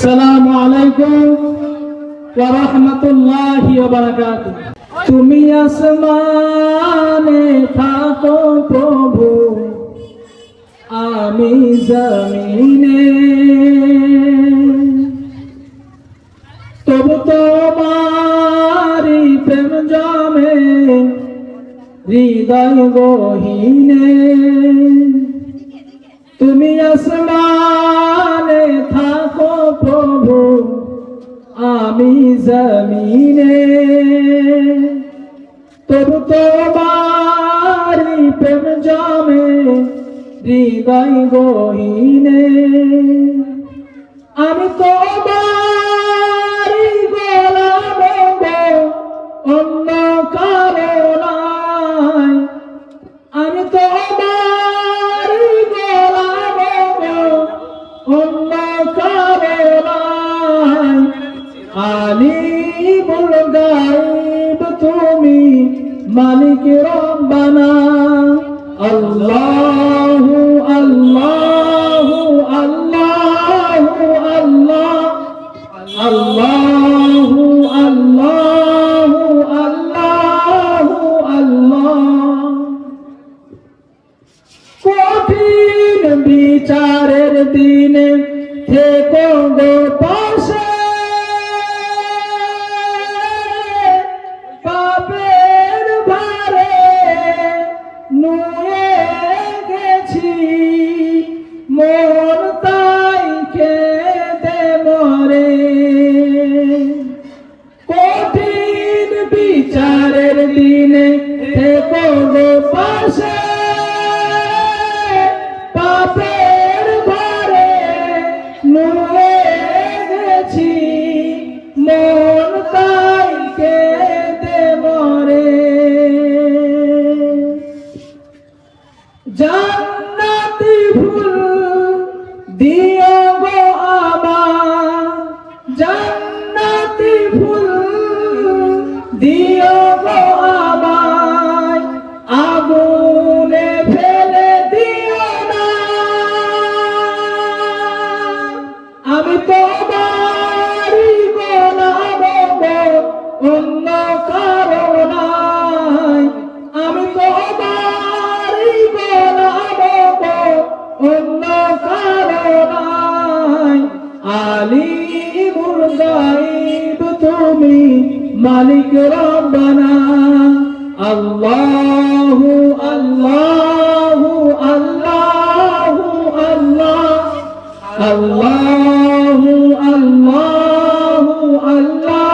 আসসালামু আলাইকুম ওয়া রাহমাতুল্লাহি ওয়া বারাকাতুহু। তুমি আসমানে থাকো প্রভু, আমি জমিনে, তবু তোমারি প্রেম জমে হৃদয় গহীনে। তুমি আসমানে থাকো প্রভু, আমি জমিনে, তবু তোমারি প্রেম জমে হৃদয় গহীনে। আমি তোমারি গোলাম গো, অন্য কারো নাই। আমি তোমারি গোলাম গো, অন্য কারো নাই। আলিমুল গায়ব তুমি, মালিক রব্বানা। আল্লাহু আল্লাহু আল্লাহু আল্লাহ, আল্লাহু আল্লাহু আল্লাহু আল্লাহ। কঠিন বিচারের দিনে থেকো গো পাশে, পাপের ভারে নুয়ে গেছি, মন তাই কেঁদে মরে। কঠিন বিচারের দিনে থেকো গো পাশে, পাপের ভারে নুয়ে গেছি, মন তাই কেঁদে মরে। জান্নাতি ফুল দিও গো আমার, জান্নাতি ফুল দিও গো আমায়, আগুনে ফেলে দিও না। আমি তোমারি গোলাম গো, অন্য কারো নাই। আমি তোমারি গোলাম গো, অন্য কারো নাই। আলিমুল গায়ব তুমি, মালিক রব্বানা। আল্লাহু আল্লাহু আল্লাহু আল্লাহ, আল্লাহু আল্লাহু আল্লাহ।